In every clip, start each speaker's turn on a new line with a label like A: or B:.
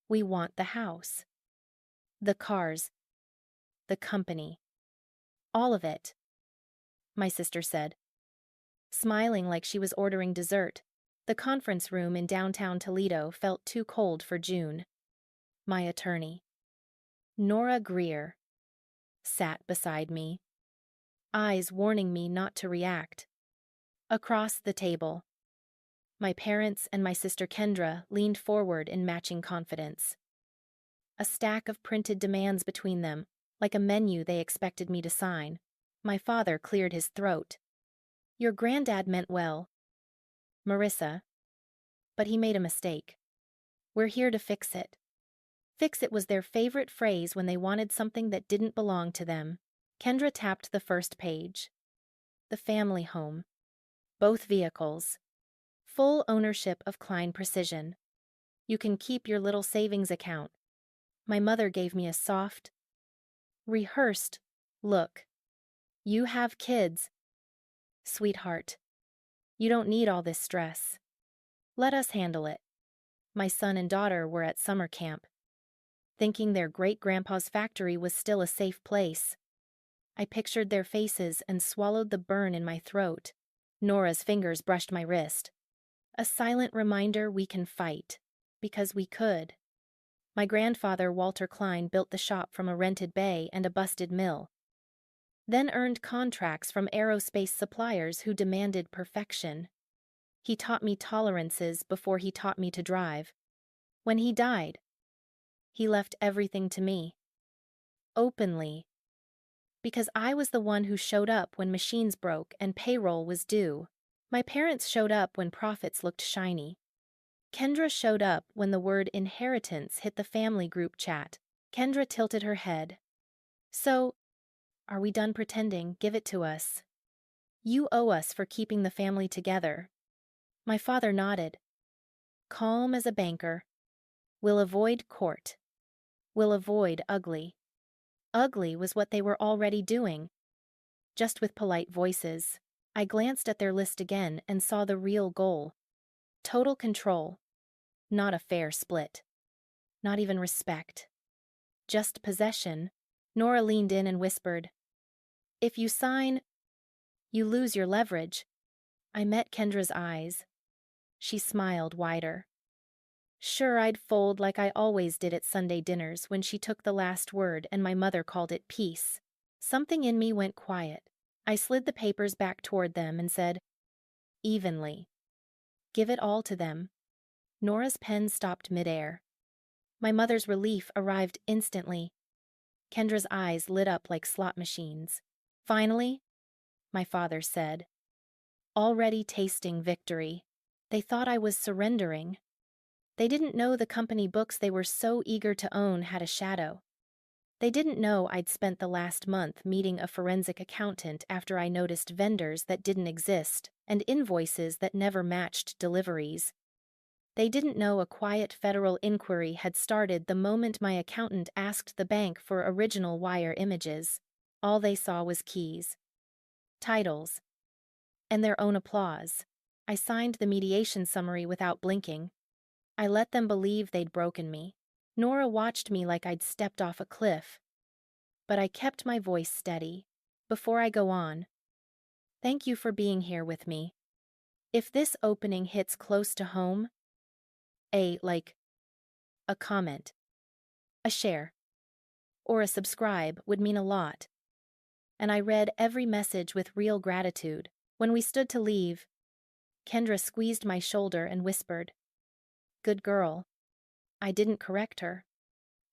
A: We want the house, the cars, the company. All of it, my sister said, smiling like she was ordering dessert. The conference room in downtown Toledo felt too cold for June. My attorney, Nora Greer, sat beside me, eyes warning me not to react. Across the table, my parents and my sister Kendra leaned forward in matching confidence. A stack of printed demands between them, like a menu they expected me to sign. My father cleared his throat. Your granddad meant well, Marissa, but he made a mistake. We're here to fix it. Fix it was their favorite phrase when they wanted something that didn't belong to them. Kendra tapped the first page. The family home. Both vehicles. Full ownership of Klein Precision. You can keep your little savings account. My mother gave me a soft, rehearsed look. You have kids. Sweetheart, you don't need all this stress. Let us handle it. My son and daughter were at summer camp, thinking their great-grandpa's factory was still a safe place. I pictured their faces and swallowed the burn in my throat. Nora's fingers brushed my wrist. A silent reminder we can fight, because we could. My grandfather, Walter Klein, built the shop from a rented bay and a busted mill, then earned contracts from aerospace suppliers who demanded perfection. He taught me tolerances before he taught me to drive. When he died, he left everything to me. Openly. Because I was the one who showed up when machines broke and payroll was due. My parents showed up when profits looked shiny. Kendra showed up when the word inheritance hit the family group chat. Kendra tilted her head. So, are we done pretending? Give it to us. You owe us for keeping the family together. My father nodded. Calm as a banker. We'll avoid court. We'll avoid ugly. Ugly was what they were already doing. Just with polite voices. I glanced at their list again and saw the real goal. Total control. Not a fair split. Not even respect. Just possession. Nora leaned in and whispered, if you sign, you lose your leverage. I met Kendra's eyes. She smiled wider. Sure, I'd fold like I always did at Sunday dinners when she took the last word and my mother called it peace. Something in me went quiet. I slid the papers back toward them and said, evenly. Give it all to them. Nora's pen stopped midair. My mother's relief arrived instantly. Kendra's eyes lit up like slot machines. Finally, my father said, already tasting victory. They thought I was surrendering. They didn't know the company books they were so eager to own had a shadow. They didn't know I'd spent the last month meeting a forensic accountant after I noticed vendors that didn't exist and invoices that never matched deliveries. They didn't know a quiet federal inquiry had started the moment my accountant asked the bank for original wire images. All they saw was keys, titles, and their own applause. I signed the mediation summary without blinking. I let them believe they'd broken me. Nora watched me like I'd stepped off a cliff. But I kept my voice steady. Before I go on, thank you for being here with me. If this opening hits close to home, a comment, a share, or a subscribe would mean a lot. And I read every message with real gratitude. When we stood to leave, Kendra squeezed my shoulder and whispered, good girl. I didn't correct her.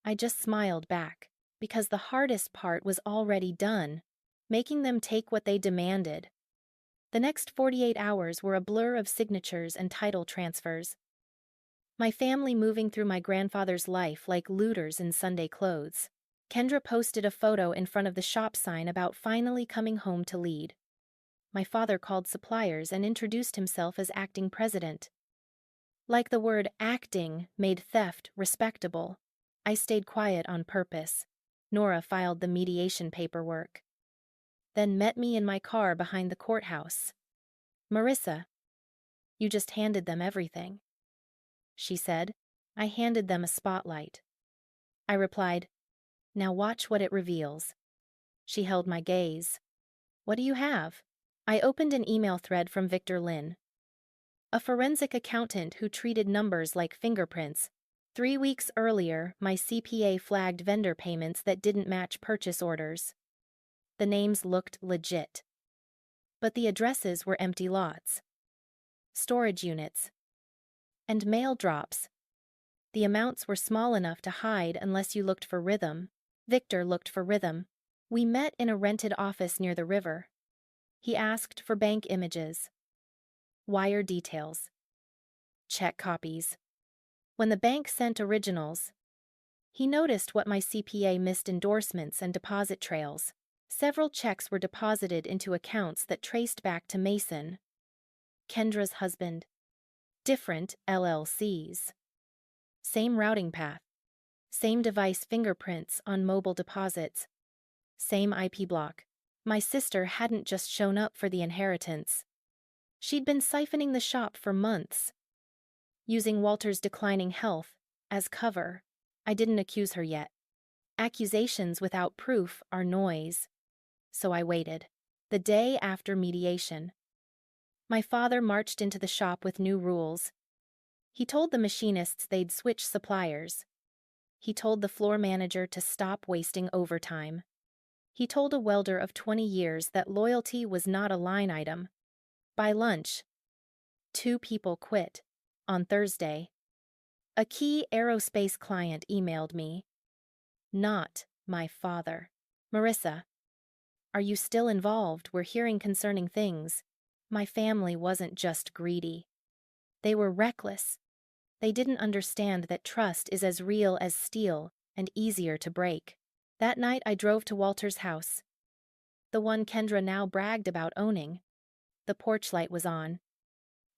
A: I just smiled back, because the hardest part was already done, making them take what they demanded. The next 48 hours were a blur of signatures and title transfers. My family moving through my grandfather's life like looters in Sunday clothes. Kendra posted a photo in front of the shop sign about finally coming home to lead. My father called suppliers and introduced himself as acting president. Like the word acting made theft respectable, I stayed quiet on purpose. Nora filed the mediation paperwork. Then met me in my car behind the courthouse. Marissa, you just handed them everything, she said. I handed them a spotlight. I replied, "Now watch what it reveals." She held my gaze. "What do you have?" I opened an email thread from Victor Lin, a forensic accountant who treated numbers like fingerprints. 3 weeks earlier, my CPA flagged vendor payments that didn't match purchase orders. The names looked legit, but the addresses were empty lots, storage units, and mail drops. The amounts were small enough to hide unless you looked for rhythm. Victor looked for rhythm. We met in a rented office near the river. He asked for bank images, wire details, check copies. When the bank sent originals, he noticed what my CPA missed: endorsements and deposit trails. Several checks were deposited into accounts that traced back to Mason, Kendra's husband. Different LLCs. Same routing path. Same device fingerprints on mobile deposits. Same IP block. My sister hadn't just shown up for the inheritance. She'd been siphoning the shop for months, using Walter's declining health as cover. I didn't accuse her yet. Accusations without proof are noise. So I waited. The day after mediation, my father marched into the shop with new rules. He told the machinists they'd switch suppliers. He told the floor manager to stop wasting overtime. He told a welder of 20 years that loyalty was not a line item. By lunch, 2 people quit. On Thursday, a key aerospace client emailed me. Not my father. "Marissa, are you still involved? We're hearing concerning things." My family wasn't just greedy. They were reckless. They didn't understand that trust is as real as steel and easier to break. That night I drove to Walter's house, the one Kendra now bragged about owning. The porch light was on.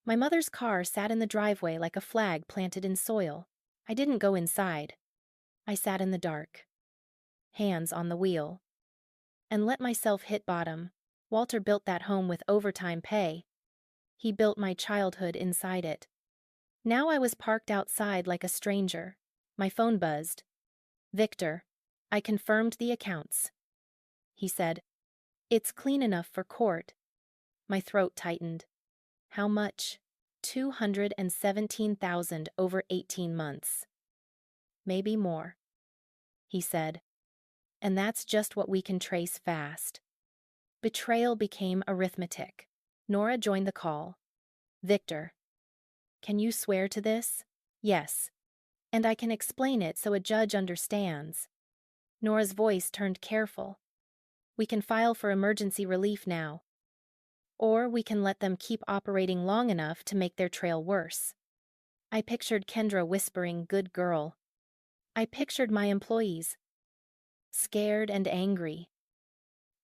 A: My mother's car sat in the driveway like a flag planted in soil. I didn't go inside. I sat in the dark, hands on the wheel, and let myself hit bottom. Walter built that home with overtime pay. He built my childhood inside it. Now I was parked outside like a stranger. My phone buzzed. "Victor, I confirmed the accounts," he said. "It's clean enough for court." My throat tightened. "How much?" "217,000 over 18 months. Maybe more," he said. "And that's just what we can trace fast." Betrayal became arithmetic. Nora joined the call. "Victor, can you swear to this?" "Yes. And I can explain it so a judge understands." Nora's voice turned careful. "We can file for emergency relief now. Or we can let them keep operating long enough to make their trail worse." I pictured Kendra whispering, "Good girl." I pictured my employees, scared and angry,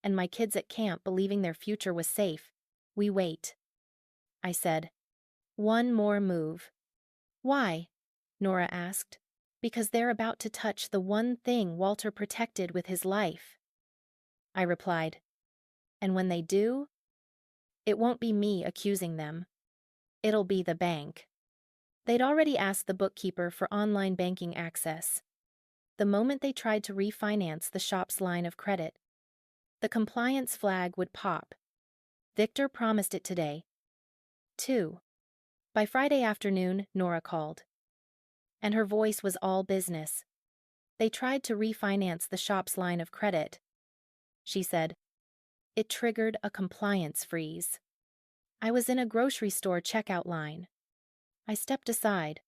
A: and my kids at camp believing their future was safe. "We wait," I said. "One more move." "Why?" Nora asked. "Because they're about to touch the one thing Walter protected with his life," I replied. "And when they do, it won't be me accusing them. It'll be the bank." They'd already asked the bookkeeper for online banking access. The moment they tried to refinance the shop's line of credit, the compliance flag would pop. Victor promised it today, too. By Friday afternoon, Nora called, and her voice was all business. "They tried to refinance the shop's line of credit," she said. "It triggered a compliance freeze." I was in a grocery store checkout line. I stepped aside.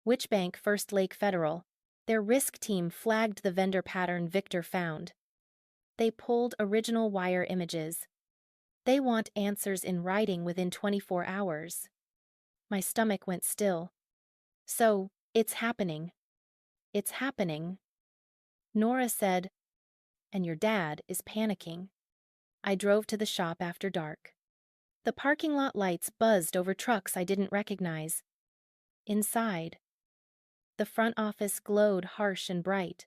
A: "Which bank?" "First Lake Federal." Their risk team flagged the vendor pattern Victor found. They pulled original wire images. They want answers in writing within 24 hours. My stomach went still. "So, it's happening." "It's happening," Nora said, "and your dad is panicking." I drove to the shop after dark. The parking lot lights buzzed over trucks I didn't recognize. Inside, the front office glowed harsh and bright.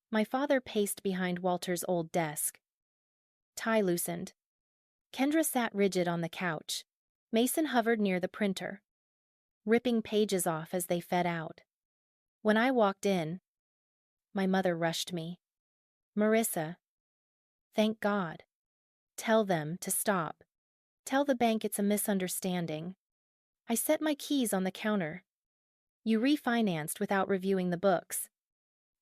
A: My father paced behind Walter's old desk. Tie loosened. Kendra sat rigid on the couch. Mason hovered near the printer, ripping pages off as they fed out. When I walked in, my mother rushed me. "Marissa, thank God. Tell them to stop. Tell the bank it's a misunderstanding." I set my keys on the counter. "You refinanced without reviewing the books."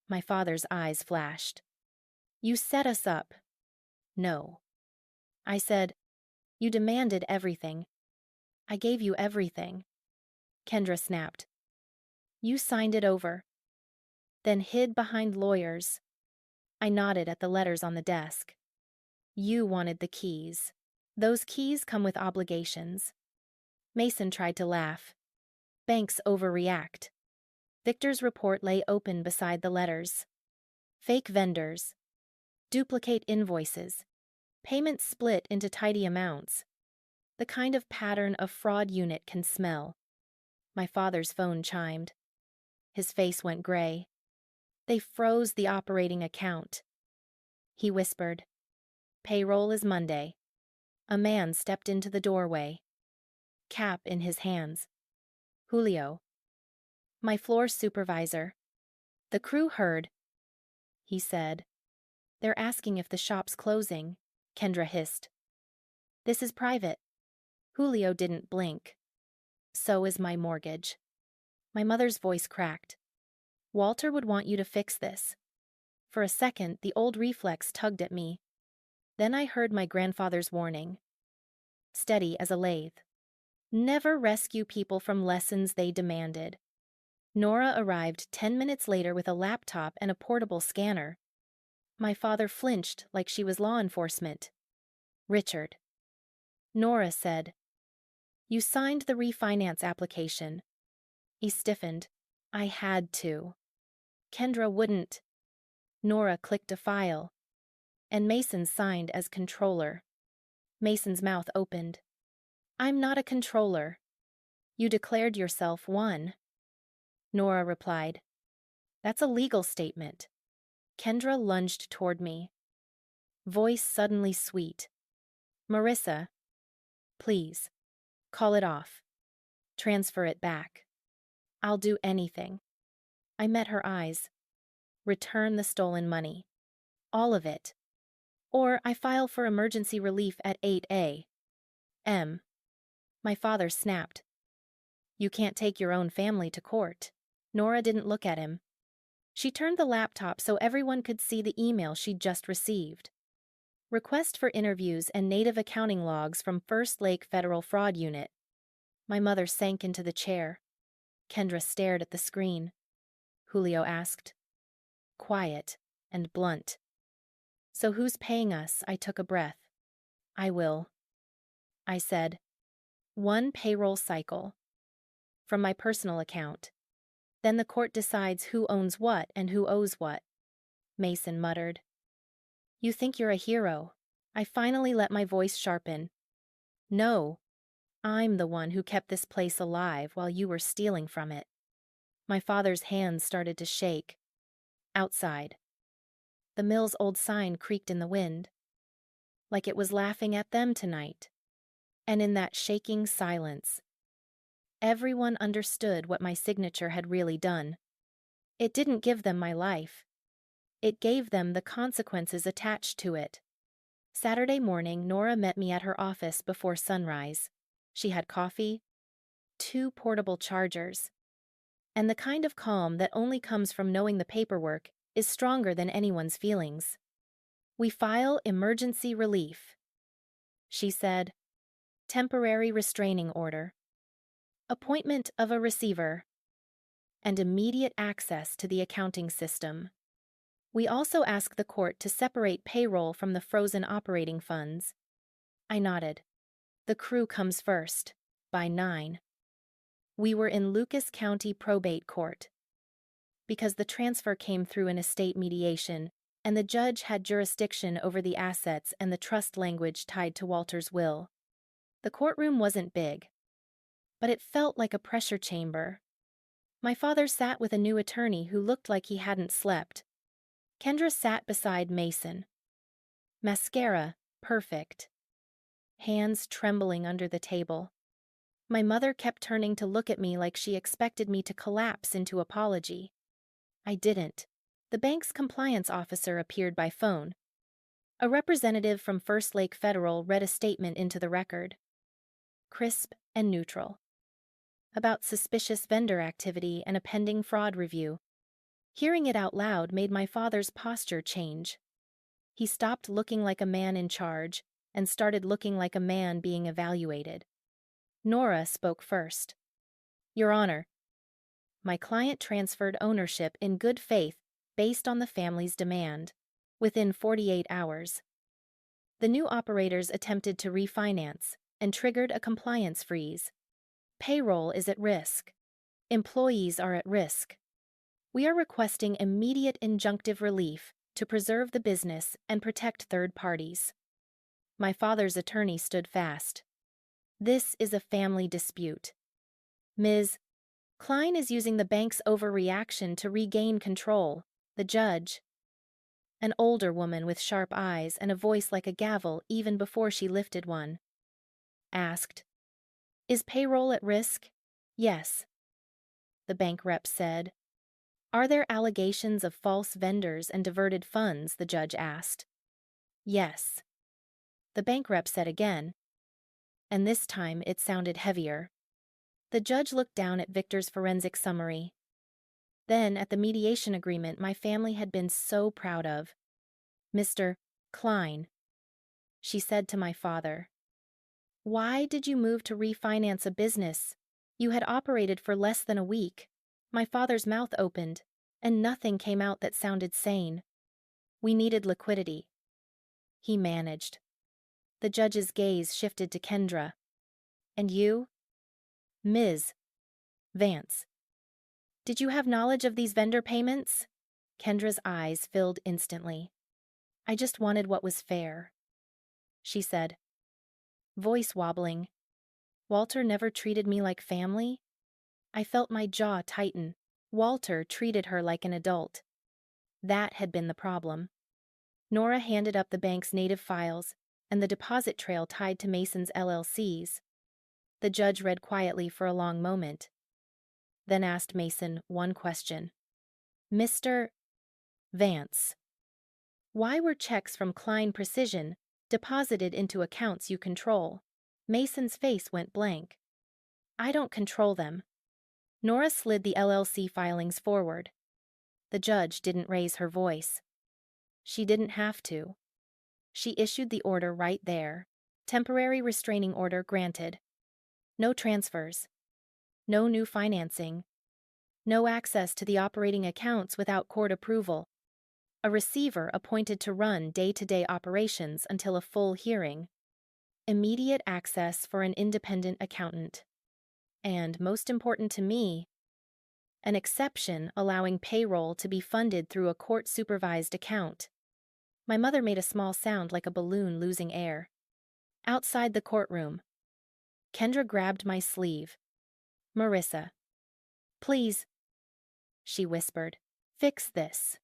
A: My father's eyes flashed. "You set us up." "No." I said, "You demanded everything. I gave you everything." Kendra snapped. "You signed it over, then hid behind lawyers." I nodded at the letters on the desk. "You wanted the keys. Those keys come with obligations." Mason tried to laugh. "Banks overreact." Victor's report lay open beside the letters. Fake vendors. Duplicate invoices. Payments split into tidy amounts. The kind of pattern a fraud unit can smell. My father's phone chimed. His face went gray. "They froze the operating account." He whispered, "Payroll is Monday." A man stepped into the doorway, cap in his hands. "Julio." "My floor supervisor." The crew heard. He said, "They're asking if the shop's closing." Kendra hissed, "This is private." Julio didn't blink. "So is my mortgage." My mother's voice cracked. "Walter would want you to fix this." For a second, the old reflex tugged at me. Then I heard my grandfather's warning. Steady as a lathe. Never rescue people from lessons they demanded. Nora arrived 10 minutes later with a laptop and a portable scanner. My father flinched like she was law enforcement. "Richard." Nora said, "You signed the refinance application." He stiffened. "I had to." Kendra wouldn't. Nora clicked a file, and Mason signed as controller. Mason's mouth opened. "I'm not a controller. You declared yourself one." Nora replied, "That's a legal statement." Kendra lunged toward me, voice suddenly sweet. "Marissa, please, call it off. Transfer it back. I'll do anything." I met her eyes. "Return the stolen money. All of it. Or I file for emergency relief at 8A. M." My father snapped. "You can't take your own family to court." Nora didn't look at him. She turned the laptop so everyone could see the email she'd just received. "Request for interviews and native accounting logs from First Lake Federal Fraud Unit." My mother sank into the chair. Kendra stared at the screen. Julio asked. Quiet and blunt. "So who's paying us?" I took a breath. "I will." I said, "One payroll cycle. From my personal account. Then the court decides who owns what and who owes what." Mason muttered. "You think you're a hero." I finally let my voice sharpen. "No, I'm the one who kept this place alive while you were stealing from it." My father's hands started to shake. Outside. The mill's old sign creaked in the wind, like it was laughing at them tonight. And in that shaking silence, everyone understood what my signature had really done. It didn't give them my life. It gave them the consequences attached to it. Saturday morning, Nora met me at her office before sunrise. She had coffee, 2 portable chargers, and the kind of calm that only comes from knowing the paperwork is stronger than anyone's feelings. "We file emergency relief," she said. "Temporary restraining order. Appointment of a receiver. And immediate access to the accounting system. We also ask the court to separate payroll from the frozen operating funds." I nodded. "The crew comes first, by 9. We were in Lucas County Probate Court. Because the transfer came through an estate mediation, and the judge had jurisdiction over the assets and the trust language tied to Walter's will. The courtroom wasn't big, but it felt like a pressure chamber. My father sat with a new attorney who looked like he hadn't slept. Kendra sat beside Mason. Mascara, perfect. Hands trembling under the table. My mother kept turning to look at me like she expected me to collapse into apology. I didn't. The bank's compliance officer appeared by phone. A representative from First Lake Federal read a statement into the record. Crisp and neutral. About suspicious vendor activity and a pending fraud review. Hearing it out loud made my father's posture change. He stopped looking like a man in charge and started looking like a man being evaluated. Nora spoke first. Your Honor, my client transferred ownership in good faith based on the family's demand, within 48 hours. The new operators attempted to refinance and triggered a compliance freeze. Payroll is at risk. Employees are at risk. We are requesting immediate injunctive relief to preserve the business and protect third parties. My father's attorney stood fast. This is a family dispute. Ms. Klein is using the bank's overreaction to regain control. The judge, an older woman with sharp eyes and a voice like a gavel even before she lifted one, asked, Is payroll at risk? Yes. The bank rep said. Are there allegations of false vendors and diverted funds? The judge asked. Yes. The bank rep said again, and this time it sounded heavier. The judge looked down at Victor's forensic summary. Then at the mediation agreement my family had been so proud of. Mr. Klein, she said to my father, why did you move to refinance a business? You had operated for less than a week. My father's mouth opened, and nothing came out that sounded sane. We needed liquidity. He managed. The judge's gaze shifted to Kendra. And you? Ms. Vance. Did you have knowledge of these vendor payments? Kendra's eyes filled instantly. I just wanted what was fair, she said, voice wobbling. Walter never treated me like family? I felt my jaw tighten. Walter treated her like an adult. That had been the problem. Nora handed up the bank's native files and the deposit trail tied to Mason's LLCs. The judge read quietly for a long moment, then asked Mason one question. Mr. Vance, why were checks from Klein Precision deposited into accounts you control? Mason's face went blank. I don't control them. Nora slid the LLC filings forward. The judge didn't raise her voice. She didn't have to. She issued the order right there. Temporary restraining order granted. No transfers. No new financing. No access to the operating accounts without court approval. A receiver appointed to run day-to-day operations until a full hearing. Immediate access for an independent accountant. And, most important to me, an exception allowing payroll to be funded through a court-supervised account. My mother made a small sound like a balloon losing air. Outside the courtroom, Kendra grabbed my sleeve. Marissa. Please, she whispered, fix this.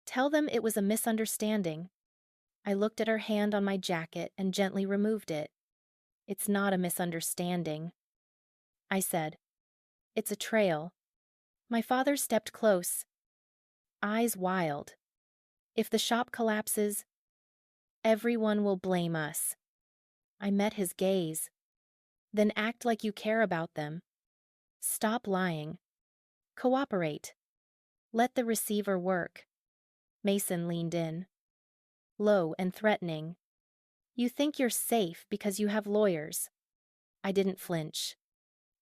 A: Tell them it was a misunderstanding. I looked at her hand on my jacket and gently removed it. It's not a misunderstanding, I said. It's a trail. My father stepped close, eyes wild. If the shop collapses, everyone will blame us. I met his gaze. Then act like you care about them. Stop lying. Cooperate. Let the receiver work. Mason leaned in, low and threatening. You think you're safe because you have lawyers. I didn't flinch.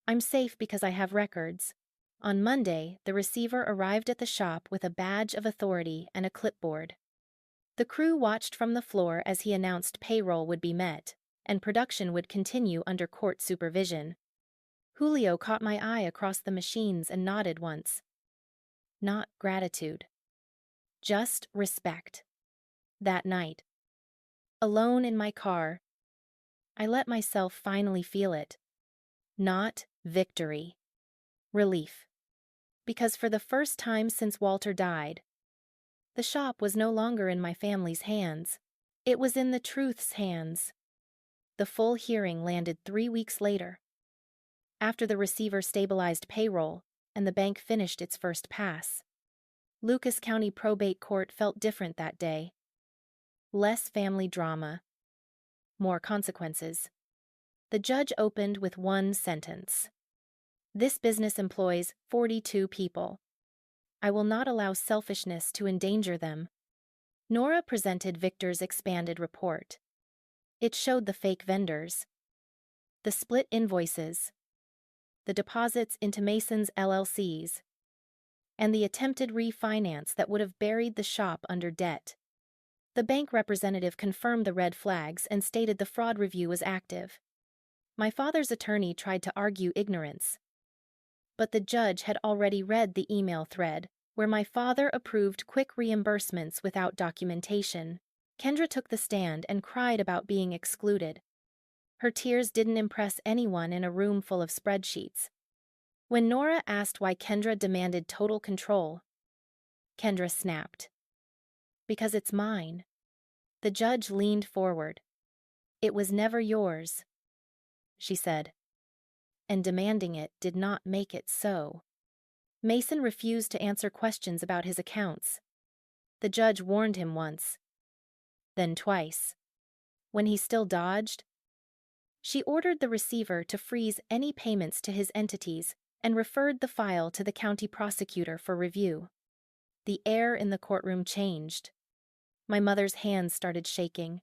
A: I'm safe because I have records. On Monday, the receiver arrived at the shop with a badge of authority and a clipboard. The crew watched from the floor as he announced payroll would be met, and production would continue under court supervision. Julio caught my eye across the machines and nodded once. Not gratitude. Just respect. That night, alone in my car, I let myself finally feel it. Not victory. Relief. Because for the first time since Walter died, the shop was no longer in my family's hands. It was in the truth's hands. The full hearing landed 3 weeks later, after the receiver stabilized payroll and the bank finished its first pass. Lucas County Probate Court felt different that day. Less family drama. More consequences. The judge opened with one sentence. This business employs 42 people. I will not allow selfishness to endanger them. Nora presented Victor's expanded report. It showed the fake vendors, the split invoices, the deposits into Mason's LLCs, and the attempted refinance that would have buried the shop under debt. The bank representative confirmed the red flags and stated the fraud review was active. My father's attorney tried to argue ignorance, but the judge had already read the email thread, where my father approved quick reimbursements without documentation. Kendra took the stand and cried about being excluded. Her tears didn't impress anyone in a room full of spreadsheets. When Nora asked why Kendra demanded total control, Kendra snapped. Because it's mine. The judge leaned forward. It was never yours, she said. And demanding it did not make it so. Mason refused to answer questions about his accounts. The judge warned him once, then twice. When he still dodged, she ordered the receiver to freeze any payments to his entities and referred the file to the county prosecutor for review. The air in the courtroom changed. My mother's hands started shaking.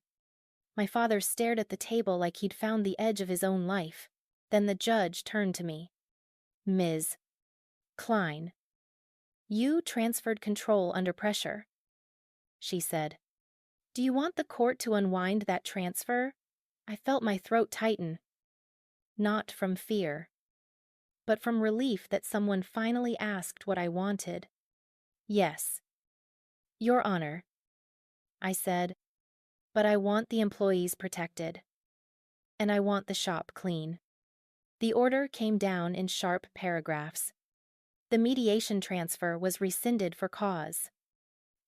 A: My father stared at the table like he'd found the edge of his own life. Then the judge turned to me. Ms. Klein, you transferred control under pressure, she said. Do you want the court to unwind that transfer? I felt my throat tighten. Not from fear, but from relief that someone finally asked what I wanted. Yes, Your Honor, I said, but I want the employees protected. And I want the shop clean. The order came down in sharp paragraphs. The mediation transfer was rescinded for cause.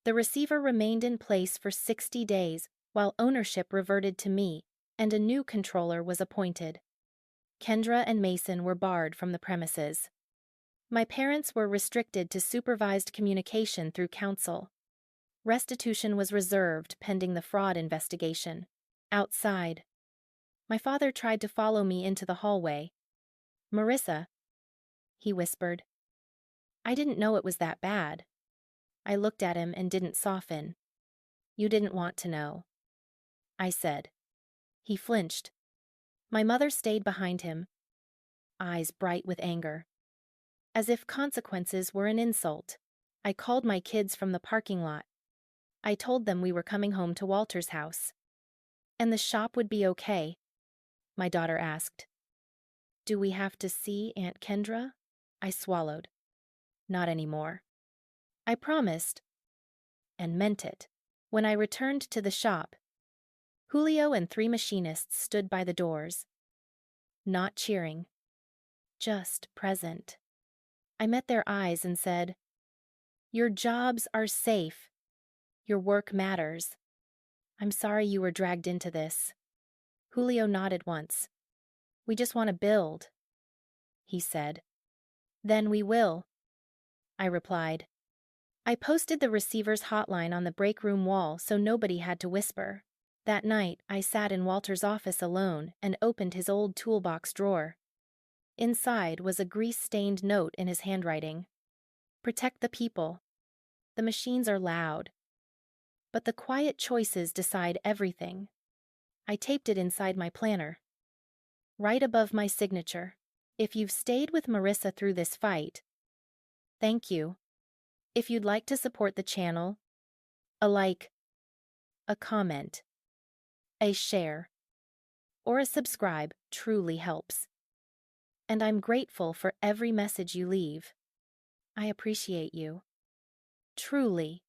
A: The receiver remained in place for 60 days while ownership reverted to me, and a new controller was appointed. Kendra and Mason were barred from the premises. My parents were restricted to supervised communication through counsel. Restitution was reserved pending the fraud investigation. Outside, my father tried to follow me into the hallway. Marissa, he whispered. I didn't know it was that bad. I looked at him and didn't soften. You didn't want to know, I said. He flinched. My mother stayed behind him, eyes bright with anger. As if consequences were an insult, I called my kids from the parking lot. I told them we were coming home to Walter's house. And the shop would be okay, my daughter asked. Do we have to see Aunt Kendra? I swallowed. Not anymore. I promised, and meant it. When I returned to the shop, Julio and 3 machinists stood by the doors. Not cheering, just present. I met their eyes and said, Your jobs are safe. Your work matters. I'm sorry you were dragged into this. Julio nodded once. We just want to build, he said. Then we will, I replied. I posted the receiver's hotline on the break room wall so nobody had to whisper. That night, I sat in Walter's office alone and opened his old toolbox drawer. Inside was a grease-stained note in his handwriting. Protect the people. The machines are loud, but the quiet choices decide everything. I taped it inside my planner, right above my signature. If you've stayed with Marissa through this fight, thank you. If you'd like to support the channel, a like, a comment, a share, or a subscribe truly helps. And I'm grateful for every message you leave. I appreciate you. Truly.